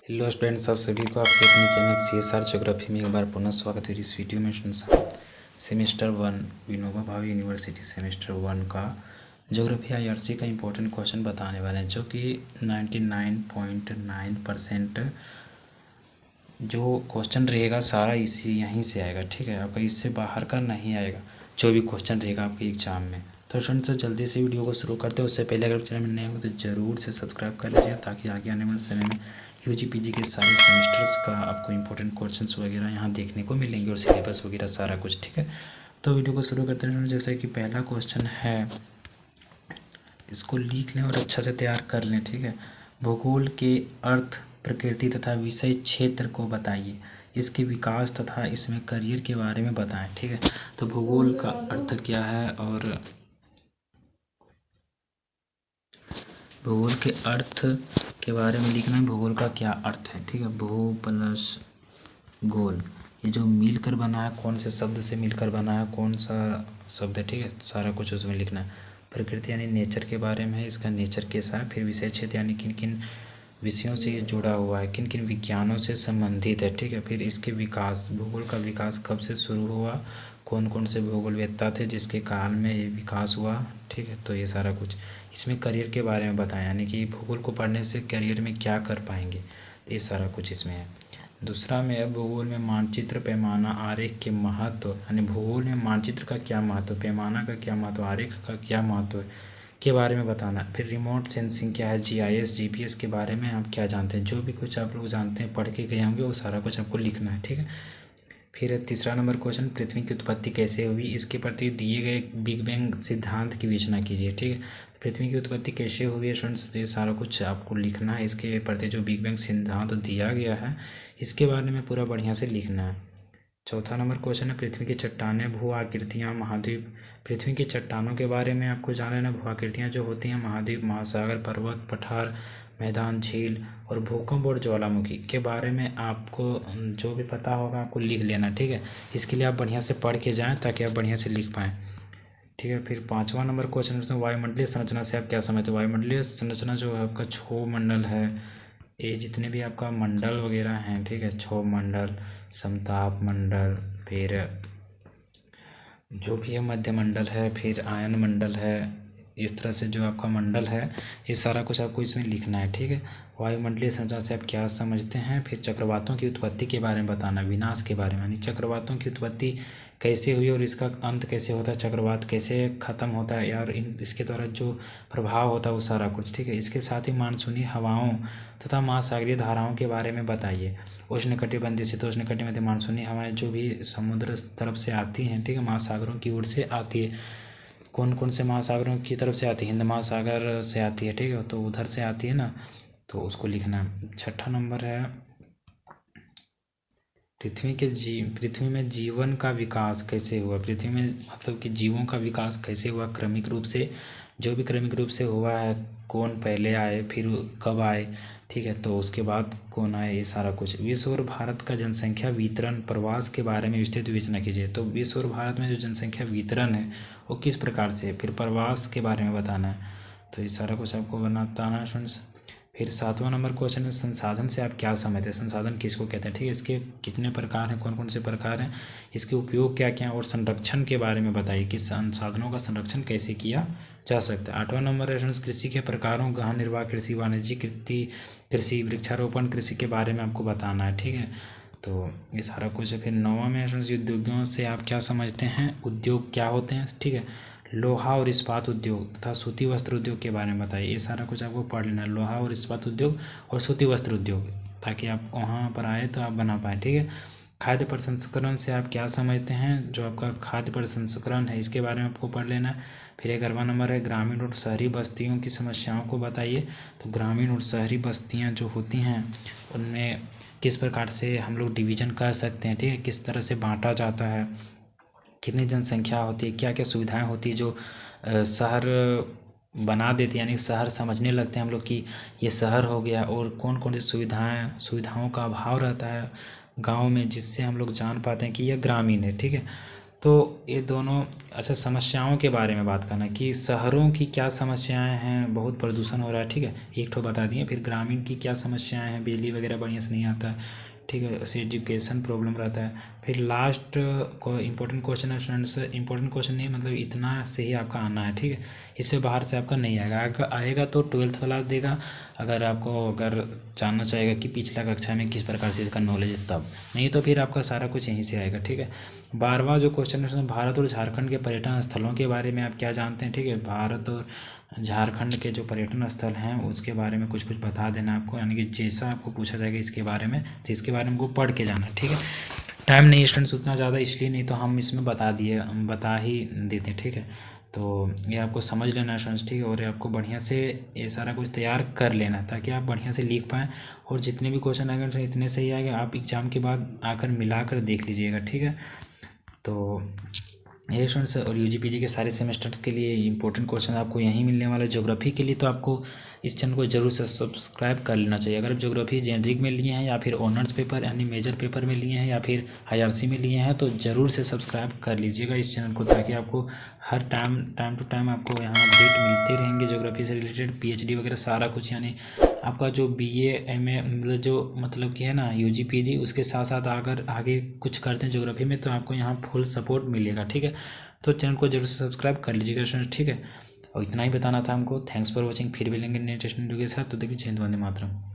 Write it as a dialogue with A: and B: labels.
A: Hello students, आप सभी को आपके अपने चैनल CSR ज्योग्राफी में एक बार पुनः स्वागत है। इस वीडियो में students semester 1 Vinoba Bhave university semester 1 का ज्योग्राफी IRC का इम्पोर्टेंट क्वेश्चन बताने वाले हैं, जो कि 99.9% जो क्वेश्चन रहेगा सारा यहीं से आएगा। ठीक है, आपका इससे बाहर का नहीं आएगा जो भी क्वेश्चन रहेगा आपके एग्जाम में। तो स्टूडेंट्स जल्दी से वीडियो को शुरू करते हैं। उससे पहले अगर चैनल में नए हो तो ज़रूर से सब्सक्राइब कर लीजिए, ताकि आगे आने वाले समय में UG PG के सारे सेमेस्टर्स का आपको इंपॉर्टेंट क्वेश्चंस वगैरह यहाँ देखने को मिलेंगे और सिलेबस वगैरह सारा कुछ। ठीक है, तो वीडियो को शुरू करते हैं। जैसे कि पहला क्वेश्चन है, इसको लिख लें और अच्छा से तैयार कर लें। ठीक है, भूगोल के अर्थ, प्रकृति तथा विषय क्षेत्र को बताइए, इसके विकास तथा इसमें करियर के बारे में बताएं। ठीक है, तो भूगोल का अर्थ क्या है और भूगोल के अर्थ के बारे में लिखना है। भूगोल का क्या अर्थ है। ठीक है, भू प्लस गोल, ये जो मिलकर बना है, कौन से शब्द से मिलकर बना है, कौन सा शब्द है। ठीक है, सारा कुछ उसमें लिखना है। प्रकृति यानी नेचर के बारे में है, इसका नेचर कैसा है। फिर विषय क्षेत्र यानी किन किन विषयों से ये जुड़ा हुआ है, किन किन विज्ञानों से संबंधित है। ठीक है, फिर इसके विकास, भूगोल का विकास कब से शुरू हुआ, कौन कौन से भूगोलवेत्ता थे जिसके काल में ये विकास हुआ। ठीक है, तो ये सारा कुछ इसमें करियर के बारे में बताएं, यानी कि भूगोल को पढ़ने से करियर में क्या कर पाएंगे, तो ये सारा कुछ इसमें है। दूसरा में है, भूगोल में मानचित्र, पैमाना, आरेख के महत्व, यानी भूगोल में मानचित्र का क्या महत्व, पैमाना का क्या महत्व, आरेख का क्या महत्व है के बारे में बताना। फिर रिमोट सेंसिंग क्या है, GIS GPS के बारे में आप क्या जानते हैं, जो भी कुछ आप लोग जानते हैं पढ़ के गए होंगे वो सारा कुछ आपको लिखना है। ठीक है, फिर तीसरा नंबर क्वेश्चन, पृथ्वी की उत्पत्ति कैसे हुई, इसके प्रति दिए गए बिग बैंग सिद्धांत की विवेचना कीजिए। ठीक है, पृथ्वी की उत्पत्ति कैसे हुई है स्टूडेंट्स, ये सारा कुछ आपको लिखना है। इसके प्रति जो बिग बैंग सिद्धांत दिया गया है इसके बारे में पूरा बढ़िया से लिखना है। चौथा नंबर क्वेश्चन है, पृथ्वी की चट्टानें, भू आकृतियाँ, महाद्वीप। पृथ्वी की चट्टानों के बारे में आपको जानना है। भू आकृतियाँ जो होती हैं, महाद्वीप, महासागर, पर्वत, पठार, मैदान, झील और भूकंप और ज्वालामुखी के बारे में आपको जो भी पता होगा आपको लिख लेना। ठीक है, इसके लिए आप बढ़िया से पढ़ के जाएँ ताकि आप बढ़िया से लिख पाएँ। ठीक है, फिर पाँचवा नंबर क्वेश्चन है, वायुमंडलीय संरचना से आप क्या समझते हो। वायुमंडलीय संरचना जो है आपका छः मंडल है, ये जितने भी आपका मंडल वगैरह हैं। ठीक है, छः मंडल, समताप मंडल, फिर जो भी है मध्य मंडल है, फिर आयन मंडल है, इस तरह से जो आपका मंडल है ये सारा कुछ आपको इसमें लिखना है। ठीक है, वायुमंडलीय संरचना से आप क्या समझते हैं। फिर चक्रवातों की उत्पत्ति के बारे में बताना, विनाश के बारे में, यानी चक्रवातों की उत्पत्ति कैसे हुई और इसका अंत कैसे होता है, चक्रवात कैसे ख़त्म होता है यार, इसके द्वारा जो प्रभाव होता है वो सारा कुछ। ठीक है, इसके साथ ही मानसूनी हवाओं तथा महासागरीय धाराओं के बारे में बताइए। उष्णकटिबंधीय, शीतोष्णकटिबंधीय मानसूनी हवाएं जो भी समुद्र तरफ से आती हैं, ठीक है, महासागरों की ओर से आती है। कौन कौन से महासागरों की तरफ से आती है, हिंद महासागर से आती है। ठीक है, तो उधर से आती है ना, तो उसको लिखना है। छठा नंबर है, पृथ्वी में जीवन का विकास कैसे हुआ। पृथ्वी में मतलब कि जीवों का विकास कैसे हुआ, क्रमिक रूप से, जो भी क्रमिक रूप से हुआ है, कौन पहले आए, फिर कब आए। ठीक है, तो उसके बाद कौन आए, ये सारा कुछ। विश्व और भारत का जनसंख्या वितरण, प्रवास के बारे में विस्तृत विवेचना कीजिए। तो विश्व और भारत में जो जनसंख्या वितरण है वो किस प्रकार से है, फिर प्रवास के बारे में बताना है। तो ये सारा कुछ आपको बताना है स्टूडेंट्स। फिर सातवां नंबर क्वेश्चन है, संसाधन से आप क्या समझते हैं, संसाधन किसको कहते हैं। ठीक है, इसके कितने प्रकार हैं, कौन कौन से प्रकार हैं, इसके उपयोग क्या क्या हैं, और संरक्षण के बारे में बताइए कि संसाधनों का संरक्षण कैसे किया जा सकता है। आठवां नंबर है कृषि के प्रकारों, गहन निर्वाह कृषि, वाणिज्यिक कृषि, वृक्षारोपण कृषि के बारे में आपको बताना है। ठीक है, तो ये सारा कुछ है। फिर नौवां में उद्योगों से आप क्या समझते हैं, उद्योग क्या होते हैं। ठीक है, लोहा और इस्पात उद्योग तथा सूती वस्त्र उद्योग के बारे में बताइए। ये सारा कुछ आपको पढ़ लेना है, लोहा और इस्पात उद्योग और सूती वस्त्र उद्योग, ताकि आप वहाँ पर आए तो आप बना पाएँ। ठीक है, खाद्य प्रसंस्करण से आप क्या समझते हैं, जो आपका खाद्य प्रसंस्करण है इसके बारे में आपको पढ़ लेना है। फिर 11वां नंबर है, ग्रामीण और शहरी बस्तियों की समस्याओं को बताइए। तो ग्रामीण और शहरी बस्तियाँ जो होती हैं उनमें किस प्रकार से हम लोग डिवीज़न कर सकते हैं। ठीक है, किस तरह से बांटा जाता है, कितनी जनसंख्या होती है, क्या क्या सुविधाएं होती है जो शहर बना देते हैं, यानी शहर समझने लगते हैं हम लोग कि ये शहर हो गया, और कौन कौन सी सुविधाओं का अभाव रहता है गांव में, जिससे हम लोग जान पाते हैं कि यह ग्रामीण है। ठीक है, तो ये दोनों, अच्छा समस्याओं के बारे में बात करना कि शहरों की क्या समस्याएं हैं, बहुत प्रदूषण हो रहा है, ठीक है, एक ठो बता दिए। फिर ग्रामीण की क्या समस्याएं हैं, बिजली वगैरह बढ़िया से नहीं आता है, ठीक है, उसे एजुकेशन प्रॉब्लम रहता है। फिर लास्ट को इम्पोर्टेंट क्वेश्चन है स्टूडेंट्स, इम्पोर्टेंट क्वेश्चन नहीं मतलब इतना से ही आपका आना है, ठीक है, इससे बाहर से आपका नहीं आएगा। अगर आएगा तो 12th क्लास देगा, अगर जानना चाहेगा कि पिछला कक्षा में किस प्रकार से इसका नॉलेज है तब, नहीं तो फिर आपका सारा कुछ यहीं से आएगा, ठीक है। 12वां जो क्वेश्चन है भारत और झारखंड के पर्यटन स्थलों के बारे में आप क्या जानते हैं, ठीक है, भारत और झारखंड के जो पर्यटन स्थल हैं उसके बारे में कुछ कुछ बता देना आपको, यानी कि जैसा आपको पूछा जाएगा इसके बारे में तो इसके बारे में आपको पढ़ के जाना, ठीक है। टाइम नहीं स्टूडेंट्स उतना ज़्यादा, इसलिए नहीं तो हम इसमें बता ही देते, ठीक है। तो ये आपको समझ लेना है स्टूडेंट्स, ठीक है, और ये आपको बढ़िया से ये सारा कुछ तैयार कर लेना है ताकि आप बढ़िया से लिख पाएँ। और जितने भी क्वेश्चन आएंगे इतने सही आएंगे, आप एग्ज़ाम के बाद आकर मिला कर देख लीजिएगा, ठीक है। तो ये स्टूडेंट्स और यूजीपीजी के सारे सेमेस्टर्स के लिए इंपॉर्टेंट क्वेश्चन आपको यहीं मिलने वाला है। ज्योग्राफी के लिए तो आपको इस चैनल को जरूर से सब्सक्राइब कर लेना चाहिए। अगर आप ज्योग्राफी जेनरिक में लिए हैं या फिर ऑनर्स पेपर यानी मेजर पेपर में लिए हैं या फिर आईआरसी में लिए हैं तो ज़रूर से सब्सक्राइब कर लीजिएगा इस चैनल को, ताकि आपको हर टाइम टू टाइम आपको यहाँ अपडेट मिलते रहेंगे ज्योग्राफी से रिलेटेड, पीएचडी वगैरह सारा कुछ, यानी आपका जो बीए एमए मतलब कि है ना यूजीपीजी, उसके साथ साथ अगर आगे कुछ करते हैं ज्योग्राफी में तो आपको यहाँ फुल सपोर्ट मिलेगा, ठीक है। तो चैनल को जरूर से सब्सक्राइब कर लीजिएगा स्टूडेंट, ठीक है। और इतना ही बताना था हमको। थैंक्स फॉर वॉचिंग, फिर मिलेंगे नेक्स्ट वीडियो के साथ, तो देखिए जय हिंद, वंदे मातरम।